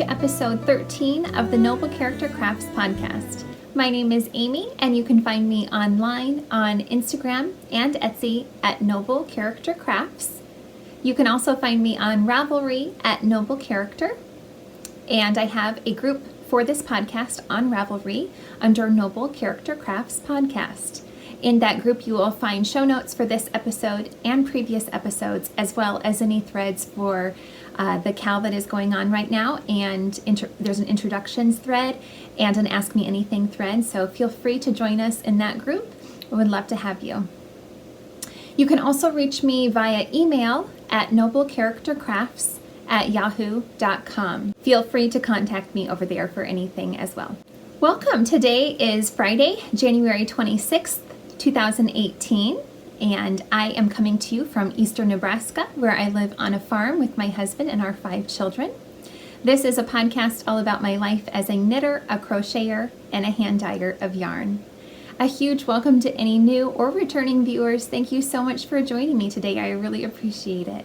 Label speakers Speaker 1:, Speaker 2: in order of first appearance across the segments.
Speaker 1: to episode 13 of the Noble Character Crafts podcast. My name is Amy, and you can find me online on Instagram and Etsy at Noble Character Crafts. You can also find me on Ravelry at Noble Character, and I have a group for this podcast on Ravelry under Noble Character Crafts Podcast. In that group, you will find show notes for this episode and previous episodes, as well as any threads for the CAL that is going on right now. And there's an introductions thread and an Ask Me Anything thread. So feel free to join us in that group. We would love to have you. You can also reach me via email at noblecharactercrafts@yahoo.com. Feel free to contact me over there for anything as well. Welcome. Today is Friday, January 26th. 2018, and I am coming to you from eastern Nebraska, where I live on a farm with my husband and our 5 children. This is a podcast all about my life as a knitter, a crocheter, and a hand-dyer of yarn. A huge welcome to any new or returning viewers. Thank you so much for joining me today. I really appreciate it.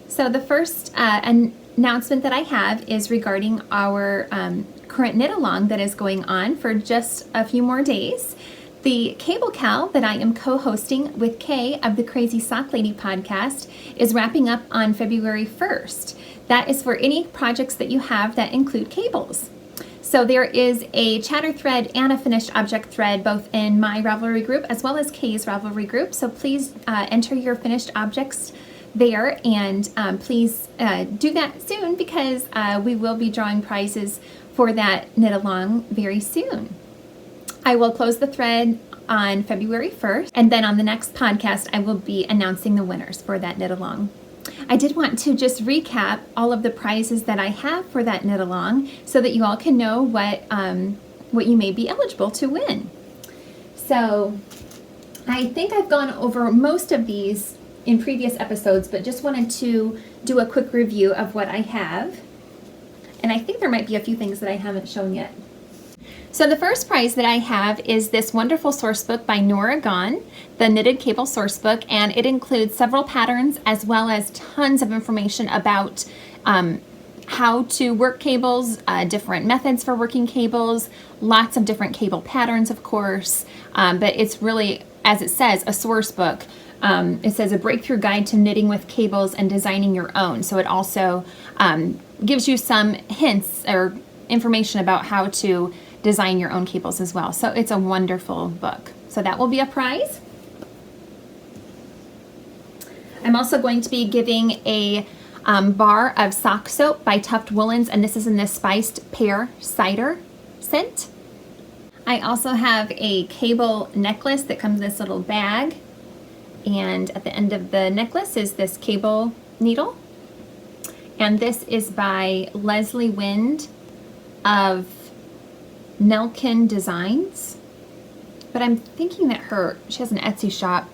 Speaker 1: So the first announcement that I have is regarding our current knit-along that is going on for just a few more days. The Cable Cal that I am co-hosting with Kay of the Crazy Sock Lady podcast is wrapping up on February 1st. That is for any projects that you have that include cables. So there is a chatter thread and a finished object thread both in my Ravelry group as well as Kay's Ravelry group. So please enter your finished objects there, and please do that soon because we will be drawing prizes for that knit along very soon. I will close the thread on February 1st, and then on the next podcast, I will be announcing the winners for that knit along. I did want to just recap all of the prizes that I have for that knit along so that you all can know what you may be eligible to win. So I think I've gone over most of these in previous episodes, but just wanted to do a quick review of what I have. And I think there might be a few things that I haven't shown yet. So the first prize that I have is this wonderful source book by Nora Gahn, the Knitted Cable Source Book, and it includes several patterns as well as tons of information about how to work cables, different methods for working cables, lots of different cable patterns, of course, but it's really, as it says, a source book. It says a breakthrough guide to knitting with cables and designing your own. So it also gives you some hints or information about how to design your own cables as well. So it's a wonderful book. So that will be a prize. I'm also going to be giving a bar of sock soap by Tuft Woolens, and this is in the spiced pear cider scent. I also have a cable necklace that comes in this little bag, and at the end of the necklace is this cable needle, and this is by Leslie Wind of Nelkin Designs, but I'm thinking that she has an Etsy shop,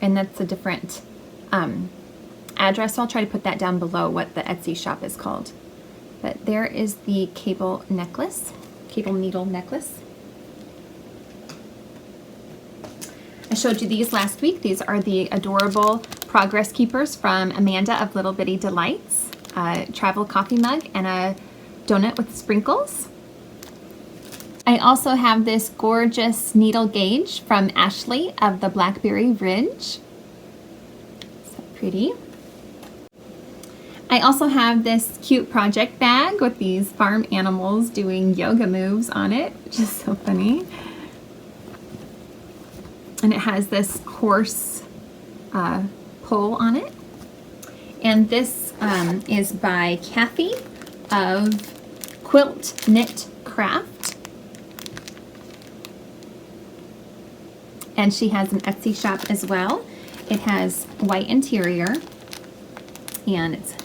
Speaker 1: and that's a different address, so I'll try to put that down below what the Etsy shop is called. But there is the cable necklace, cable needle necklace. I showed you these last week. These are the adorable Progress Keepers from Amanda of Little Bitty Delights, a travel coffee mug, and a donut with sprinkles. I also have this gorgeous needle gauge from Ashley of the Blackberry Ridge. So pretty. I also have this cute project bag with these farm animals doing yoga moves on it, which is so funny. And it has this horse pole on it. And this is by Kathy of Quilt Knit Craft. And she has an Etsy shop as well. It has white interior, and it's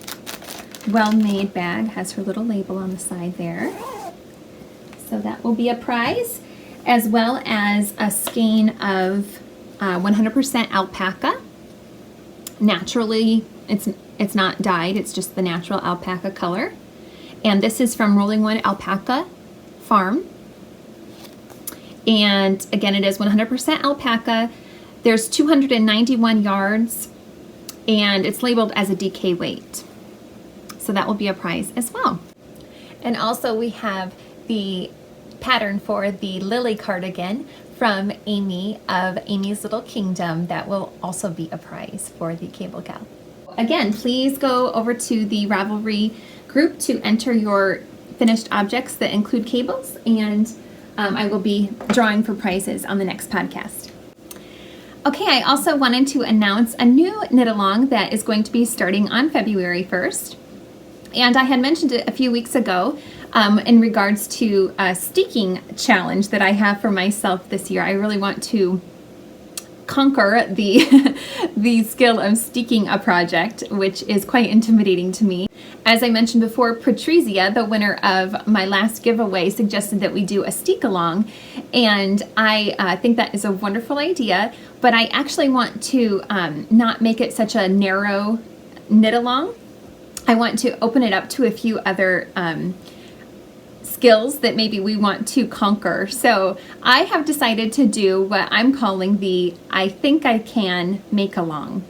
Speaker 1: a well-made bag, has her little label on the side there. So that will be a prize, as well as a skein of 100% alpaca. Naturally, it's not dyed, it's just the natural alpaca color. And this is from Rolling Wood Alpaca Farm. And again, it is 100% alpaca. There's 291 yards, and it's labeled as a DK weight. So that will be a prize as well. And also we have the pattern for the Lily cardigan from Amy of Amy's Little Kingdom that will also be a prize for the Cable Gal. Again, please go over to the Ravelry group to enter your finished objects that include cables, and I will be drawing for prizes on the next podcast. Okay, I also wanted to announce a new knit along that is going to be starting on February 1st. And I had mentioned it a few weeks ago in regards to a steeking challenge that I have for myself this year. I really want to conquer the skill of steeking a project, which is quite intimidating to me. As I mentioned before, Patrizia, the winner of my last giveaway, suggested that we do a steek along, and I think that is a wonderful idea, but I actually want to not make it such a narrow knit along. I want to open it up to a few other skills that maybe we want to conquer. So I have decided to do what I'm calling the I Think I Can Make Along.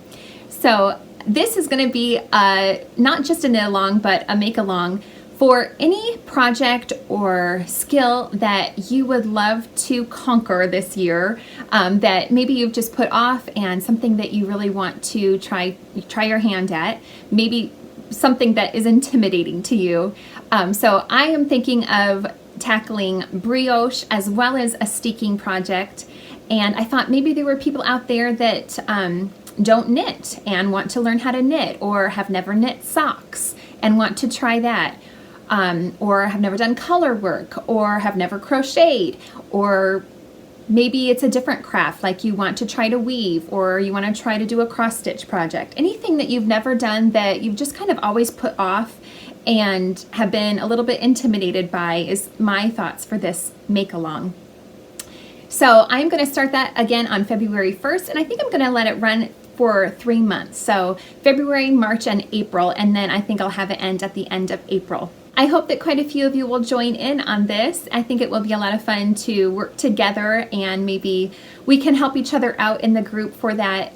Speaker 1: So this is going to be not just a knit along, but a make along for any project or skill that you would love to conquer this year, that maybe you've just put off, and something that you really want to try your hand at, maybe something that is intimidating to you. So I am thinking of tackling brioche as well as a steeking project, and I thought maybe there were people out there that don't knit and want to learn how to knit, or have never knit socks and want to try that, or have never done color work, or have never crocheted, or maybe it's a different craft, like you want to try to weave, or you want to try to do a cross stitch project. Anything that you've never done that you've just kind of always put off and have been a little bit intimidated by is my thoughts for this make along. So I'm going to start that again on February 1st, and I think I'm going to let it run for 3 months. So February, March, and April, and then I think I'll have it end at the end of April. I hope that quite a few of you will join in on this. I think it will be a lot of fun to work together, and maybe we can help each other out in the group for that.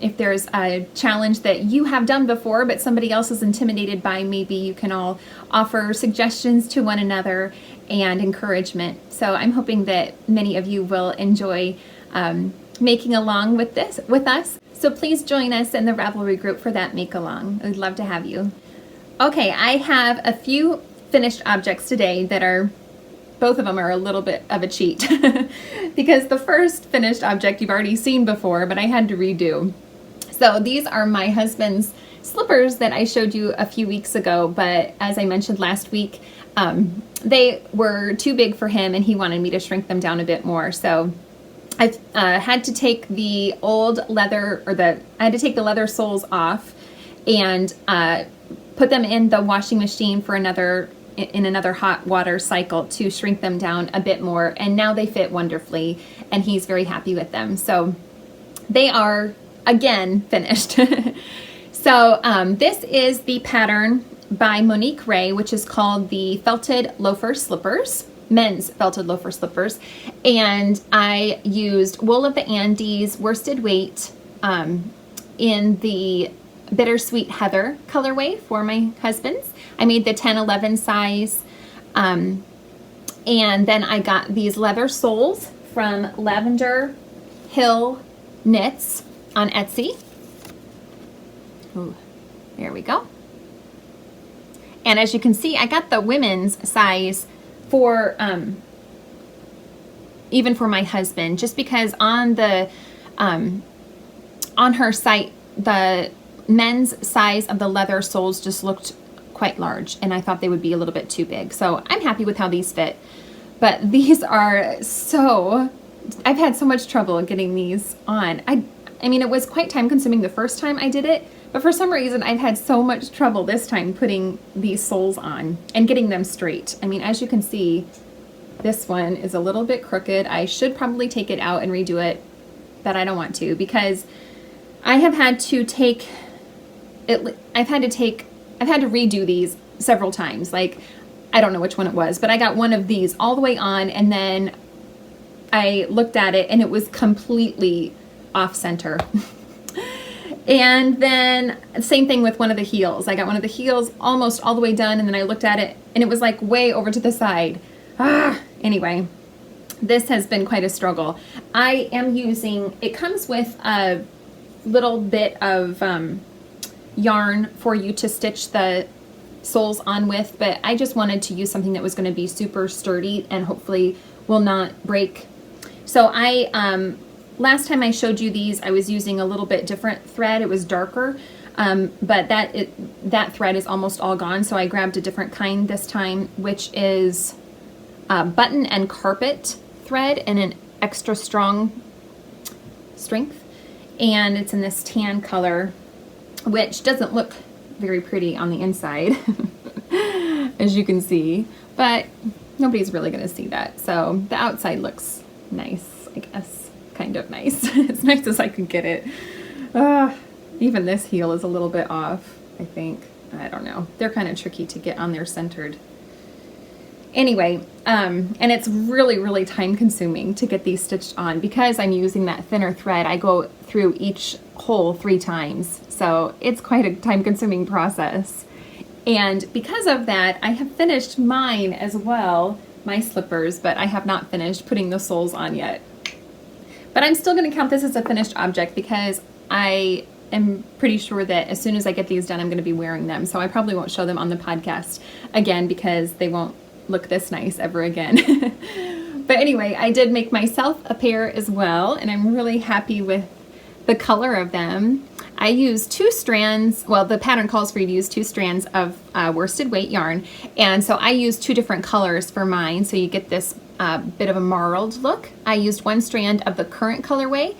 Speaker 1: If there's a challenge that you have done before but somebody else is intimidated by, maybe you can all offer suggestions to one another and encouragement. So I'm hoping that many of you will enjoy making along with us. So please join us in the Ravelry group for that make along. We'd love to have you. Okay, I have a few finished objects today that are, both of them are a little bit of a cheat because the first finished object you've already seen before, but I had to redo. So these are my husband's slippers that I showed you a few weeks ago, but as I mentioned last week, they were too big for him and he wanted me to shrink them down a bit more. So I've had to take the old leather, I had to take the leather soles off and put them in the washing machine for another hot water cycle to shrink them down a bit more, and now they fit wonderfully and he's very happy with them. So they are again finished. So this is the pattern by Monique Ray, which is called the Felted Loafer Slippers, men's felted loafer slippers, and I used wool of the Andes worsted weight in the Bittersweet Heather colorway for my husband's. I made the 10-11 size, and then I got these leather soles from Lavender Hill Knits on Etsy. Ooh, there we go. And as you can see, I got the women's size for even for my husband, just because on the on her site the men's size of the leather soles just looked quite large, and I thought they would be a little bit too big. So I'm happy with how these fit, but these are so, I've had so much trouble getting these on. I mean, it was quite time consuming the first time I did it, but for some reason I've had so much trouble this time putting these soles on and getting them straight. I mean, as you can see, this one is a little bit crooked. I should probably take it out and redo it, but I don't want to, because I have had to take it, I've had to redo these several times. Like, I don't know which one it was, but I got one of these all the way on, and then I looked at it and it was completely off center. And then same thing with one of the heels. I got one of the heels almost all the way done, and then I looked at it and it was like way over to the side. Anyway, this has been quite a struggle. I am using, it comes with a little bit of yarn for you to stitch the soles on with, but I just wanted to use something that was going to be super sturdy and hopefully will not break. So last time I showed you these, I was using a little bit different thread. It was darker, but that thread is almost all gone. So I grabbed a different kind this time, which is button and carpet thread and an extra strong strength. And it's in this tan color, which doesn't look very pretty on the inside, as you can see, but nobody's really going to see that. So the outside looks nice, I guess. Kind of nice. As nice as I could get it. Even this heel is a little bit off, I think. I don't know. They're kind of tricky to get on there centered. Anyway, and it's really, really time consuming to get these stitched on because I'm using that thinner thread. I go through each hole 3 times, so it's quite a time consuming process. And because of that, I have finished mine as well, my slippers, but I have not finished putting the soles on yet. But I'm still going to count this as a finished object because I am pretty sure that as soon as I get these done, I'm going to be wearing them. So I probably won't show them on the podcast again because they won't look this nice ever again. But anyway, I did make myself a pair as well, and I'm really happy with the color of them. I used 2 strands, well, the pattern calls for you to use 2 strands of worsted weight yarn, and so I used 2 different colors for mine, so you get this bit of a marled look. I used 1 strand of the current colorway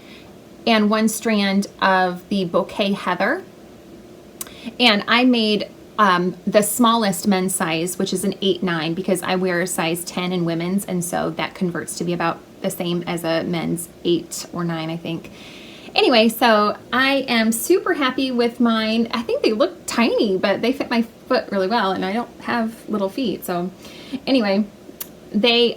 Speaker 1: and 1 strand of the bouquet heather, and I made the smallest men's size, which is an 8-9, because I wear a size 10 in women's, and so that converts to be about the same as a men's 8 or 9, I think. Anyway, so I am super happy with mine. I think they look tiny, but they fit my foot really well, and I don't have little feet. So anyway, they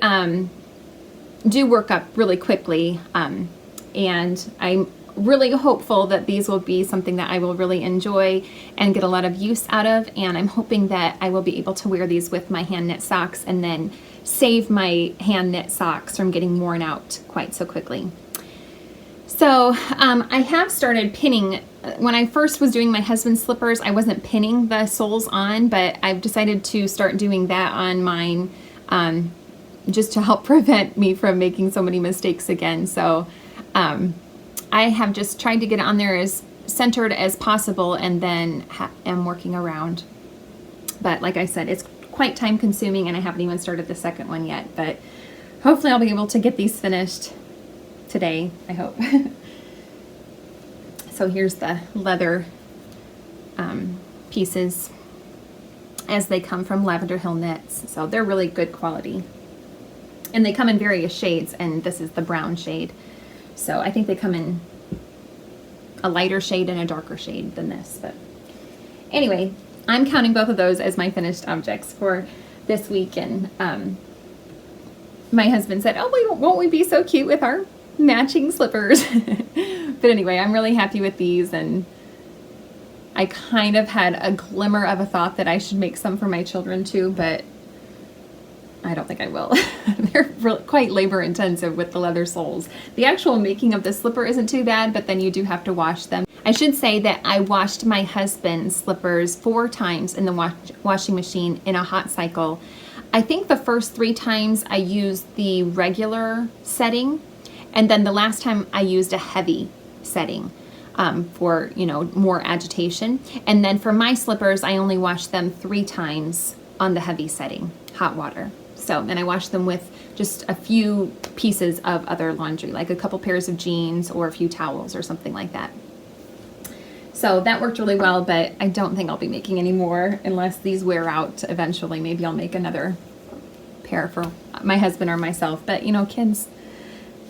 Speaker 1: do work up really quickly, and I'm really hopeful that these will be something that I will really enjoy and get a lot of use out of, and I'm hoping that I will be able to wear these with my hand knit socks and then save my hand knit socks from getting worn out quite so quickly. So I have started pinning. When I first was doing my husband's slippers, I wasn't pinning the soles on, but I've decided to start doing that on mine just to help prevent me from making so many mistakes again. So I have just tried to get it on there as centered as possible, and then am working around. But like I said, it's quite time consuming, and I haven't even started the second one yet, but hopefully I'll be able to get these finished today, I hope. So here's the leather pieces as they come from Lavender Hill Knits. So they're really good quality. And they come in various shades, and this is the brown shade. So I think they come in a lighter shade and a darker shade than this. But anyway, I'm counting both of those as my finished objects for this week. And my husband said, oh, won't we be so cute with our matching slippers? But anyway, I'm really happy with these, and I kind of had a glimmer of a thought that I should make some for my children too, but I don't think I will. They're really quite labor intensive with the leather soles. The actual making of the slipper isn't too bad, but then you do have to wash them. I should say that I washed my husband's slippers 4 times in the washing machine in a hot cycle. I think the first 3 times I used the regular setting, and then the last time I used a heavy setting for, you know, more agitation. And then for my slippers, I only washed them 3 times on the heavy setting, hot water. So, and I washed them with just a few pieces of other laundry, like a couple pairs of jeans or a few towels or something like that. So that worked really well, but I don't think I'll be making any more unless these wear out eventually. Maybe I'll make another pair for my husband or myself. But, you know, kids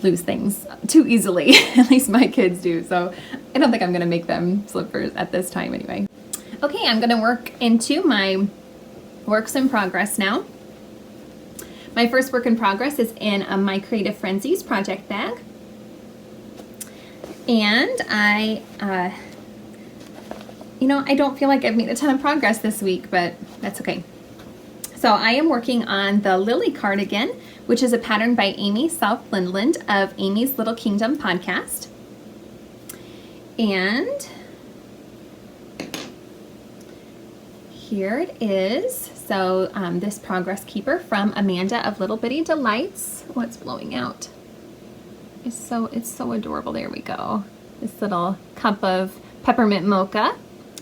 Speaker 1: lose things too easily. At least my kids do. So I don't think I'm going to make them slippers at this time anyway. Okay, I'm going to work into my works in progress now. My first work in progress is in my Creative Frenzies project bag. And I you know, I don't feel like I've made a ton of progress this week, but that's okay. So I am working on the Lily cardigan, which is a pattern by Amy South Lindland of Amy's Little Kingdom podcast. And here it is. So this progress keeper from Amanda of Little Bitty Delights. Oh, it's blowing out. It's so adorable. There we go. This little cup of peppermint mocha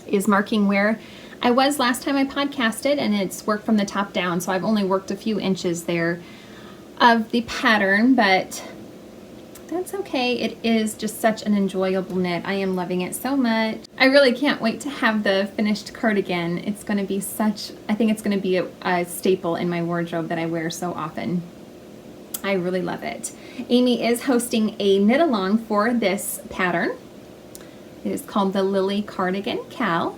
Speaker 1: is marking where I was last time I podcasted, and it's worked from the top down, so I've only worked a few inches there of the pattern, but that's okay. It is just such an enjoyable knit. I am loving it so much. I really can't wait to have the finished cardigan. It's going to be I think it's going to be a staple in my wardrobe that I wear so often. I really love it. Amy is hosting a knit along for this pattern. It is called the Lily Cardigan Cal.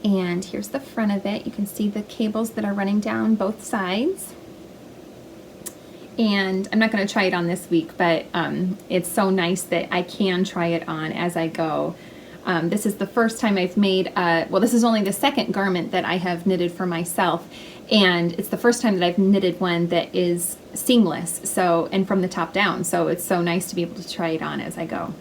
Speaker 1: And here's the front of it. You can see the cables that are running down both sides. And I'm not going to try it on this week, but it's so nice that I can try it on as I go. This is the first time I've made, well, this is only the second garment that I have knitted for myself. And it's the first time that I've knitted one that is seamless, so, and from the top down. So it's so nice to be able to try it on as I go.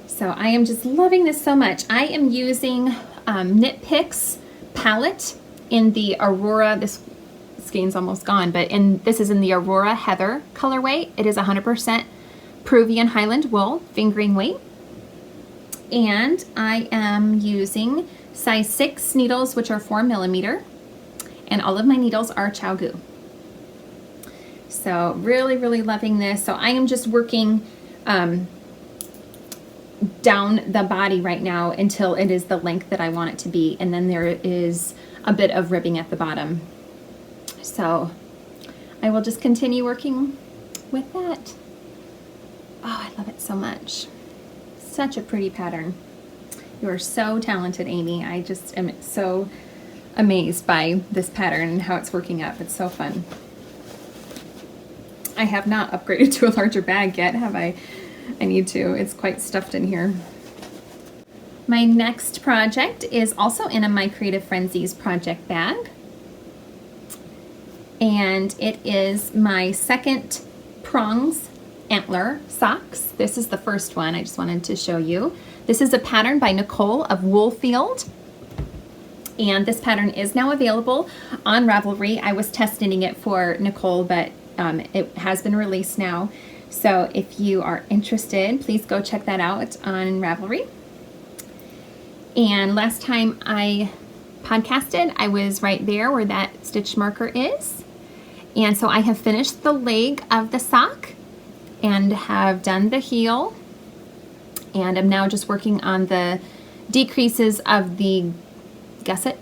Speaker 1: So I am just loving this so much. I am using Knit Picks palette in the Aurora. This skein's almost gone, but this is in the Aurora Heather colorway. It is 100% Peruvian Highland wool, fingering weight. And I am using size 6 needles, which are 4mm, and all of my needles are Chow-Gu. So really, really loving this. So I am just working down the body right now until it is the length that I want it to be, and then there is a bit of ribbing at the bottom. So I will just continue working with that. Oh, I love it so much. Such a pretty pattern. You are so talented, Amy. I just am so amazed by this pattern and how it's working up. It's so fun. I have not upgraded to a larger bag yet, have I? I need to. It's quite stuffed in here. My next project is also in a My Creative Frenzies project bag. And it is my second Prongs Antler Socks. This is the first one I just wanted to show you. This is a pattern by Nicole of Woolfield. And this pattern is now available on Ravelry. I was test knitting it for Nicole, but it has been released now. So if you are interested, please go check that out on Ravelry. And last time I podcasted, I was right there where that stitch marker is. And so I have finished the leg of the sock and have done the heel. And I'm now just working on the decreases of the gusset.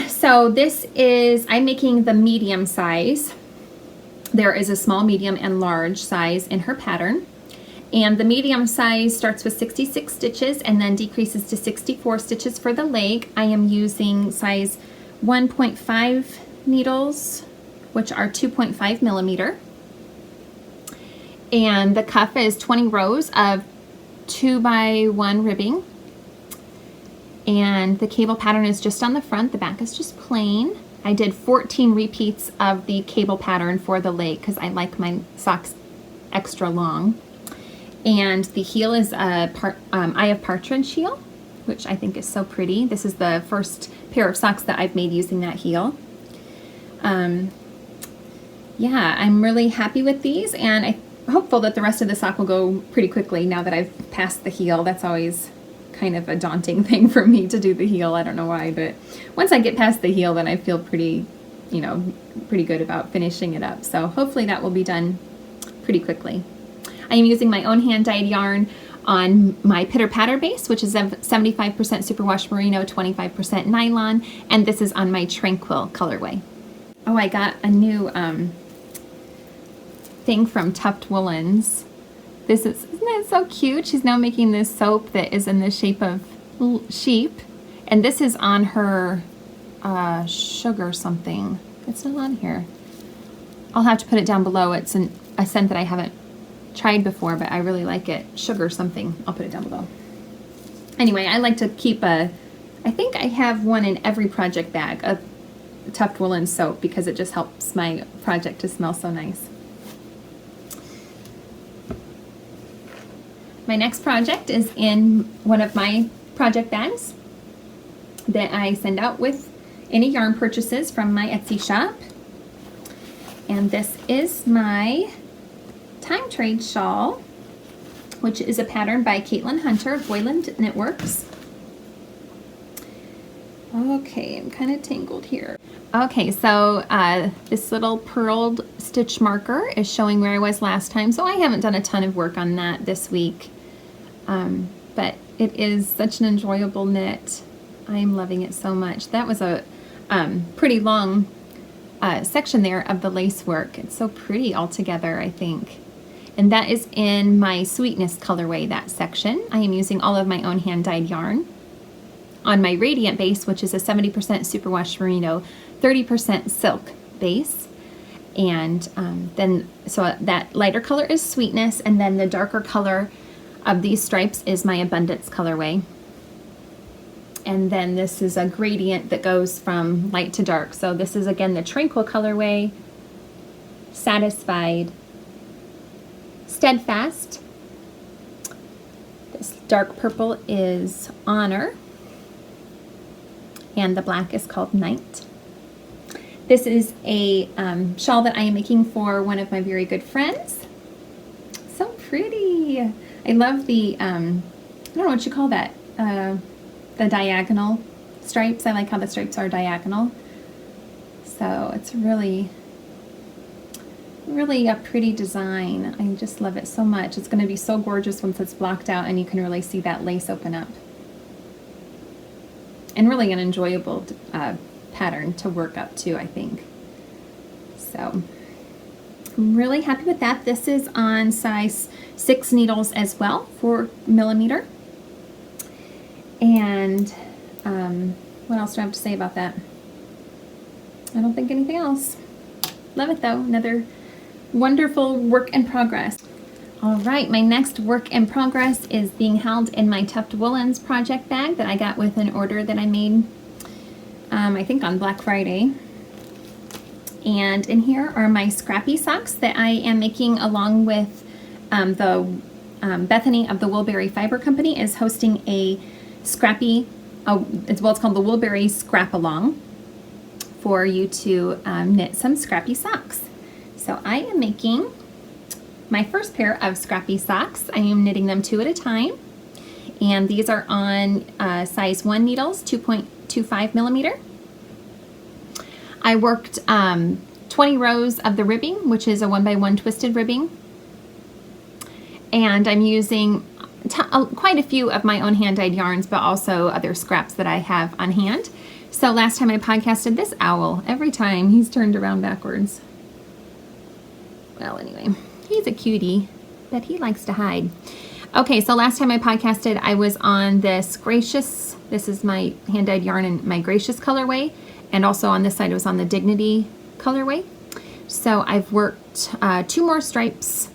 Speaker 1: So this is, I'm making the medium size. There is a small, medium, and large size in her pattern. And the medium size starts with 66 stitches and then decreases to 64 stitches for the leg. I am using size 1.5 needles, which are 2.5mm. And the cuff is 20 rows of 2x1 ribbing. And the cable pattern is just on the front. The back is just plain. I did 14 repeats of the cable pattern for the leg because I like my socks extra long. And the heel is a Eye of Partridge heel, which I think is so pretty. This is the first pair of socks that I've made using that heel. Yeah, I'm really happy with these, and I'm hopeful that the rest of the sock will go pretty quickly now that I've passed the heel. That's always kind of a daunting thing for me to do the heel. I don't know why, but once I get past the heel, then I feel pretty, you know, pretty good about finishing it up. So hopefully that will be done pretty quickly. I am using my own hand-dyed yarn on my Pitter Patter base, which is 75% superwash merino, 25% nylon, and this is on my Tranquil colorway. Oh, I got a new thing from Tuft Woolens. Isn't that so cute? She's now making this soap that is in the shape of sheep, and this is on her sugar something. It's not on here. I'll have to put it down below. It's a scent that I haven't tried before, but I really like it. Sugar something. I'll put it down below. Anyway, I like to keep I think I have one in every project bag, a Tuft Woolen soap, because it just helps my project to smell so nice. My next project is in one of my project bags that I send out with any yarn purchases from my Etsy shop. And this is my Time Trade shawl, which is a pattern by Caitlin Hunter of Boyland Knitworks. Okay, I'm kind of tangled here. Okay, so this little purled stitch marker is showing where I was last time, so I haven't done a ton of work on that this week. But it is such an enjoyable knit. I am loving it so much. That was a pretty long section there of the lace work. It's so pretty all together, I think. And that is in my Sweetness colorway, that section. I am using all of my own hand-dyed yarn on my Radiant base, which is a 70% superwash merino, 30% silk base. And then, so that lighter color is Sweetness, and then the darker color of these stripes is my Abundance colorway. And then this is a gradient that goes from light to dark. So this is again the Tranquil colorway, Satisfied, Steadfast. This dark purple is Honor, and the black is called Night. This is a shawl that I am making for one of my very good friends. So pretty. I love the, I don't know what you call that, the diagonal stripes. I like how the stripes are diagonal. So it's really a pretty design. I just love it so much. It's going to be so gorgeous once it's blocked out and you can really see that lace open up. And really an enjoyable pattern to work up to, I think. So I'm really happy with that. This is on size 6 needles as well, 4mm. And what else do I have to say about that? I don't think anything else. Love it though. Another wonderful work in progress. All right, my next work in progress is being held in my Tuft Woolens project bag that I got with an order that I made, I think on Black Friday. And in here are my Scrappy Socks that I am making along with Bethany of the Woolberry Fiber Company is hosting a Scrappy, it's called the Woolberry Scrap Along, for you to knit some Scrappy Socks. So I am making my first pair of Scrappy Socks. I am knitting them 2 at a time, and these are on size 1 needles, 2.25mm. I worked 20 rows of the ribbing, which is a 1x1 twisted ribbing, and I'm using quite a few of my own hand-dyed yarns, but also other scraps that I have on hand. So last time I podcasted, this owl, every time he's turned around backwards. Well, anyway, he's a cutie, but he likes to hide. Okay, so last time I podcasted, I was on this Gracious, this is my hand-dyed yarn in my Gracious colorway, and also on this side it was on the Dignity colorway. So I've worked 2 more stripes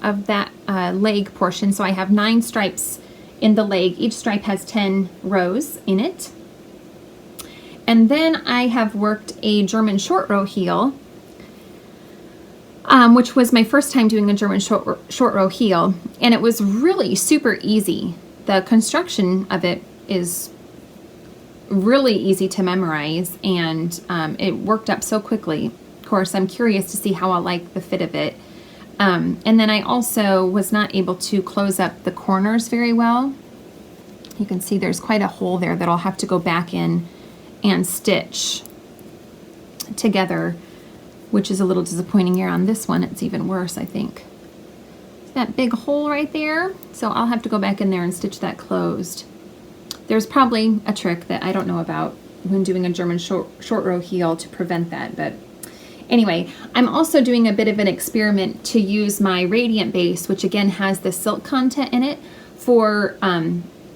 Speaker 1: of that leg portion, so I have 9 stripes in the leg. Each stripe has 10 rows in it. And then I have worked a German short row heel, which was my first time doing a German short row heel, and it was really super easy. The construction of it is really easy to memorize, and it worked up so quickly. Of course, I'm curious to see how I'll like the fit of it. And then I also was not able to close up the corners very well. You can see there's quite a hole there that I'll have to go back in and stitch together, which is a little disappointing here. On this one, it's even worse, I think. That big hole right there, so I'll have to go back in there and stitch that closed. There's probably a trick that I don't know about when doing a German short row heel to prevent that, but anyway, I'm also doing a bit of an experiment to use my Radiant base, which again has the silk content in it, for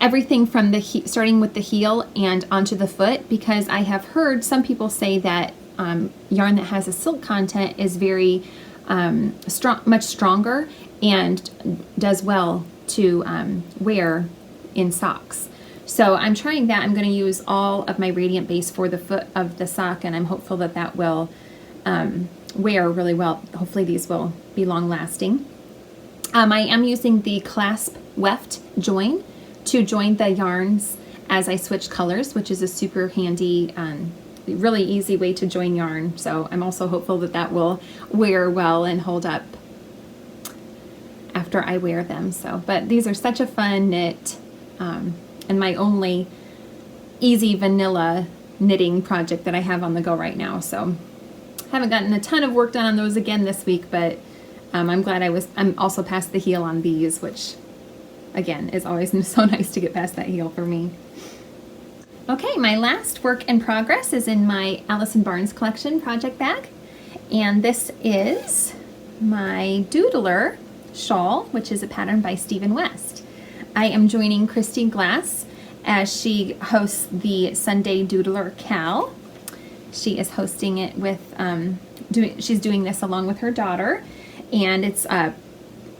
Speaker 1: everything from the starting with the heel and onto the foot, because I have heard some people say that yarn that has a silk content is very much stronger and does well to wear in socks. So I'm trying that. I'm going to use all of my radiant base for the foot of the sock, and I'm hopeful that that will wear really well. Hopefully these will be long lasting. I am using the clasp weft join to join the yarns as I switch colors, which is a super handy, really easy way to join yarn. So I'm also hopeful that that will wear well and hold up after I wear them. So, but these are such a fun knit, and my only easy vanilla knitting project that I have on the go right now. So haven't gotten a ton of work done on those again this week, but I'm glad I'm also past the heel on these, which again is always so nice to get past that heel for me. Okay, my last work in progress is in my Allison Barnes collection project bag, and this is my Doodler Shawl, which is a pattern by Stephen West. I am joining Christine Glass as she hosts the Sunday Doodler Cal. She is hosting it with, she's doing this along with her daughter, and it's a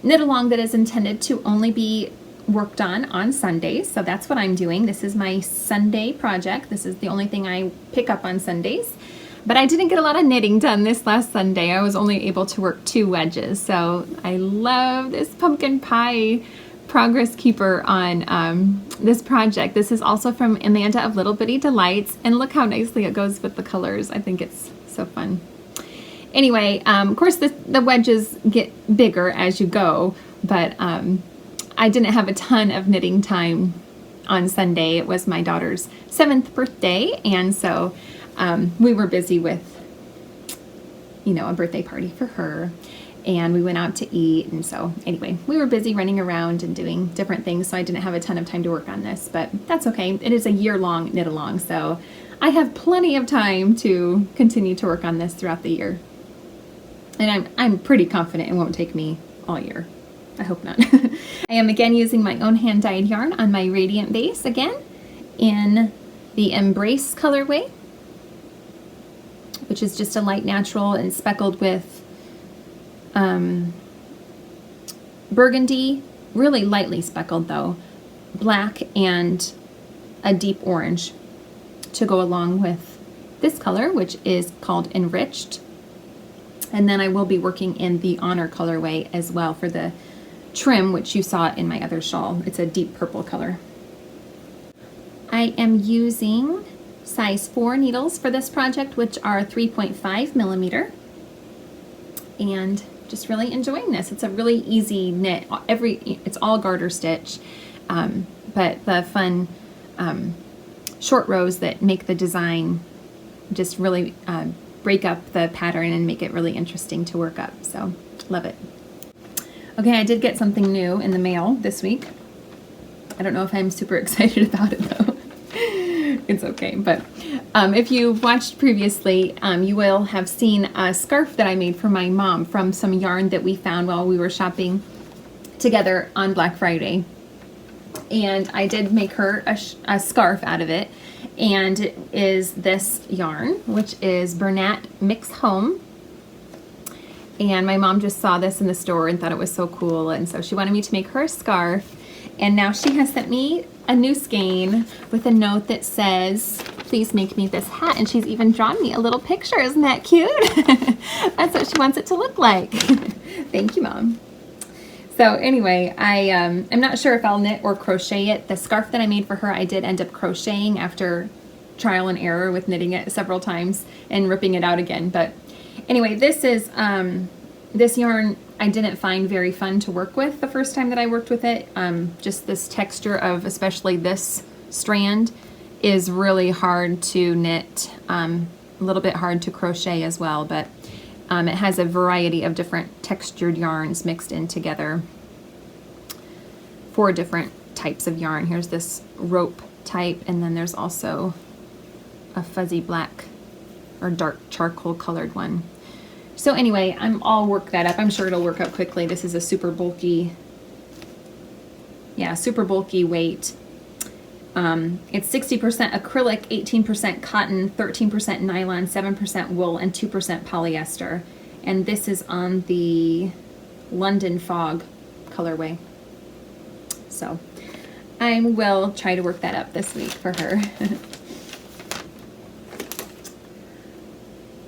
Speaker 1: knit along that is intended to only be worked on Sundays. So that's what I'm doing. This is my Sunday project. This is the only thing I pick up on Sundays. But I didn't get a lot of knitting done this last Sunday. I was only able to work 2 wedges. So I love this pumpkin pie progress keeper on this project. This is also from Amanda of Little Bitty Delights, and look how nicely it goes with the colors. I think it's so fun. Anyway, of course the wedges get bigger as you go, but I didn't have a ton of knitting time on Sunday. It was my daughter's 7th birthday, and so we were busy with, you know, a birthday party for her, and we went out to eat, and so anyway, we were busy running around and doing different things, so I didn't have a ton of time to work on this, but that's okay. It is a year-long knit along, so I have plenty of time to continue to work on this throughout the year, and I'm pretty confident it won't take me all year. I hope not. I am again using my own hand-dyed yarn on my Radiant base again in the Embrace colorway, which is just a light natural and speckled with burgundy, really lightly speckled though, black, and a deep orange to go along with this color, which is called Enriched. And then I will be working in the Honor colorway as well for the trim, which you saw in my other shawl. It's a deep purple color. I am using size 4 needles for this project, which are 3.5 millimeter, and just really enjoying this. It's a really easy knit. It's all garter stitch, but the fun short rows that make the design just really break up the pattern and make it really interesting to work up. So love it. Okay, I did get something new in the mail this week. I don't know if I'm super excited about it though. It's okay, but if you've watched previously, you will have seen a scarf that I made for my mom from some yarn that we found while we were shopping together on Black Friday. And I did make her a scarf out of it, and it is this yarn, which is Bernat Mix Home. And my mom just saw this in the store and thought it was so cool, and so she wanted me to make her a scarf. And now she has sent me a new skein with a note that says, please make me this hat, and she's even drawn me a little picture. Isn't that cute? That's what she wants it to look like. Thank you, Mom. So anyway, I'm not sure if I'll knit or crochet it. The scarf that I made for her, I did end up crocheting after trial and error with knitting it several times and ripping it out again. But anyway, this is this yarn I didn't find very fun to work with the first time that I worked with it. Just this texture of especially this strand is really hard to knit, a little bit hard to crochet as well, but it has a variety of different textured yarns mixed in together. 4 different types of yarn. Here's this rope type, and then there's also a fuzzy black or dark charcoal colored one. So anyway, I'll work that up. I'm sure it'll work up quickly. This is a super bulky, super bulky weight. It's 60% acrylic, 18% cotton, 13% nylon, 7% wool, and 2% polyester. And this is on the London Fog colorway. So I will try to work that up this week for her.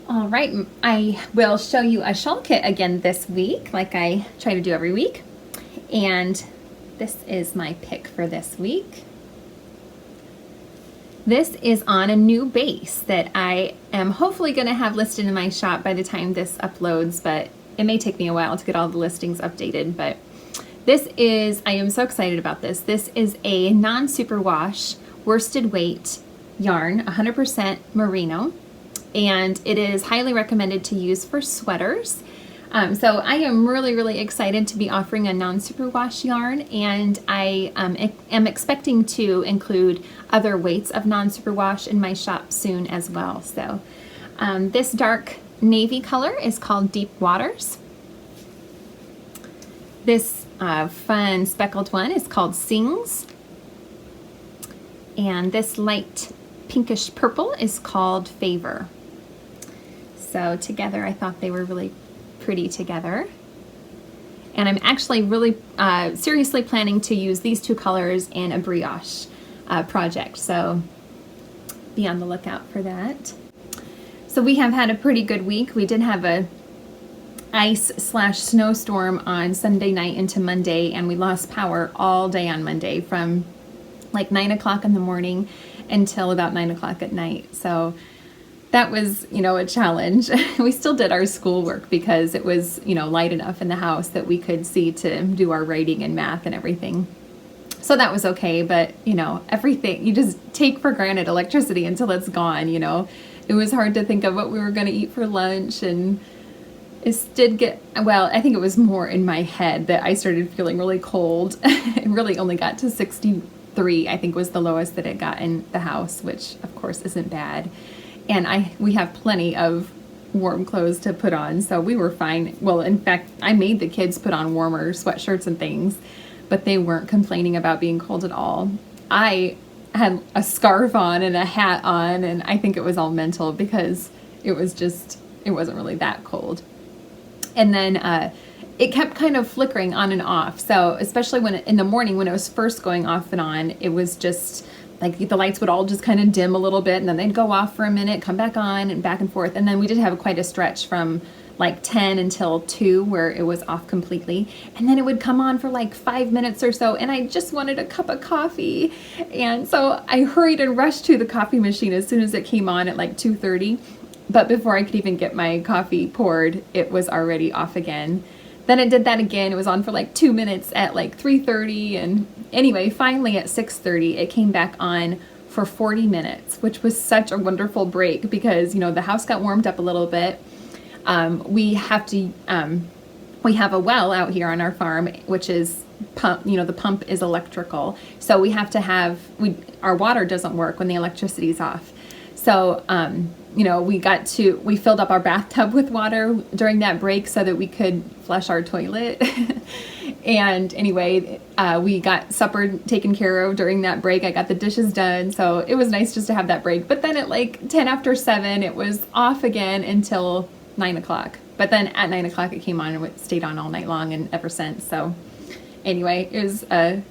Speaker 1: All right, I will show you a shawl kit again this week, like I try to do every week. And this is my pick for this week. This is on a new base that I am hopefully going to have listed in my shop by the time this uploads, but it may take me a while to get all the listings updated. But this is, I am so excited about this. This is a non-superwash worsted weight yarn, 100% merino, and it is highly recommended to use for sweaters. So I am really excited to be offering a non-superwash yarn, and I am expecting to include other weights of non-superwash in my shop soon as well. So this dark navy color is called Deep Waters. This fun speckled one is called Sings, and this light pinkish purple is called Favor. So together I thought they were really pretty together. And I'm actually really seriously planning to use these two colors in a brioche project. So be on the lookout for that. So we have had a pretty good week. We did have a ice/snowstorm on Sunday night into Monday, and we lost power all day on Monday from like 9 o'clock in the morning until about 9 o'clock at night. So that was, a challenge. We still did our schoolwork because it was, light enough in the house that we could see to do our writing and math and everything. So that was okay, but, everything, you just take for granted electricity until it's gone, It was hard to think of what we were going to eat for lunch, and it did get, well, I think it was more in my head that I started feeling really cold. It really only got to 63, I think was the lowest that it got in the house, which of course isn't bad. And we have plenty of warm clothes to put on, so we were fine. Well, in fact, I made the kids put on warmer sweatshirts and things, but they weren't complaining about being cold at all. I had a scarf on and a hat on, and I think it was all mental because it wasn't really that cold. And then it kept kind of flickering on and off. So especially when in the morning when it was first going off and on, it was just like the lights would all just kind of dim a little bit, and then they'd go off for a minute, come back on, and back and forth. And then we did have quite a stretch from like 10 until 2 where it was off completely. And then it would come on for like 5 minutes or so, and I just wanted a cup of coffee. And so I hurried and rushed to the coffee machine as soon as it came on at like 2:30. But before I could even get my coffee poured, it was already off again. Then it did that again. It was on for like 2 minutes at like 3:30, and anyway, finally at 6:30 it came back on for 40 minutes, which was such a wonderful break because the house got warmed up a little bit. We have a well out here on our farm, which is pump. The pump is electrical, so we have to have our water doesn't work when the electricity's off. So we filled up our bathtub with water during that break so that we could flush our toilet. And anyway, we got supper taken care of during that break. I got the dishes done. So it was nice just to have that break. But then at like 10 after 7, it was off again until 9 o'clock. But then at 9 o'clock it came on and it stayed on all night long and ever since. So anyway, it was a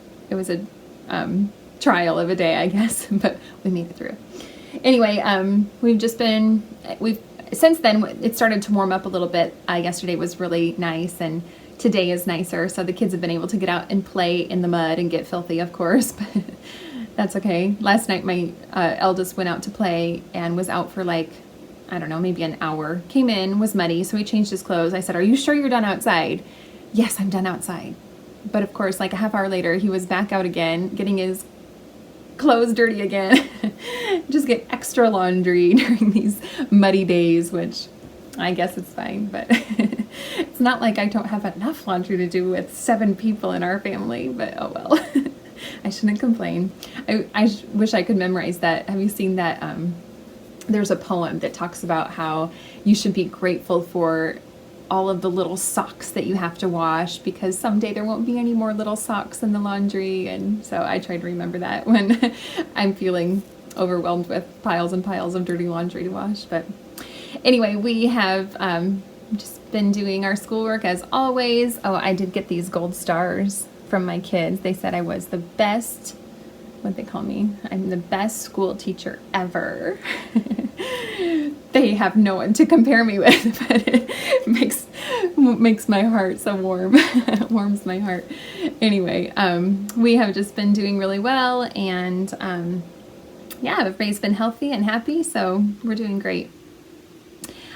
Speaker 1: trial of a day, I guess, but we made it through. Anyway, since then it started to warm up a little bit. Yesterday was really nice, and today is nicer, so the kids have been able to get out and play in the mud and get filthy, of course, but that's okay. Last night my eldest went out to play and was out for like, I don't know, maybe an hour. Came in, was muddy, so he changed his clothes. I said, "Are you sure you're done outside?" "Yes, I'm done outside." But of course, like a half hour later, he was back out again, getting his clothes dirty again. Just get extra laundry during these muddy days, which I guess it's fine, but it's not like I don't have enough laundry to do with 7 people in our family, but oh well. I shouldn't complain. I wish I could memorize that. Have you seen that? There's a poem that talks about how you should be grateful for all of the little socks that you have to wash because someday there won't be any more little socks in the laundry. And so I try to remember that when I'm feeling overwhelmed with piles and piles of dirty laundry to wash. But anyway, we have just been doing our schoolwork as always. Oh, I did get these gold stars from my kids. They said I was the best what they call me. I'm the best school teacher ever. They have no one to compare me with, but it makes my heart so warm. It warms my heart. Anyway, we have just been doing really well, and yeah, everybody's been healthy and happy, so we're doing great.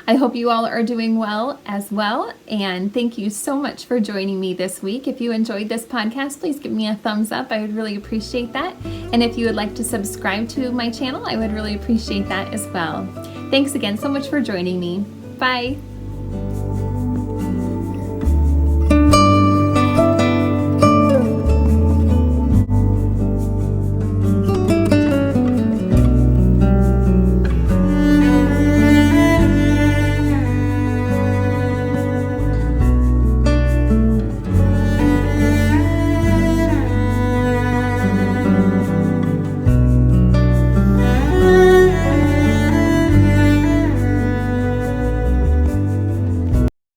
Speaker 1: I hope you all are doing well as well, and thank you so much for joining me this week. If you enjoyed this podcast, please give me a thumbs up. I would really appreciate that. And if you would like to subscribe to my channel, I would really appreciate that as well. Thanks again so much for joining me. Bye.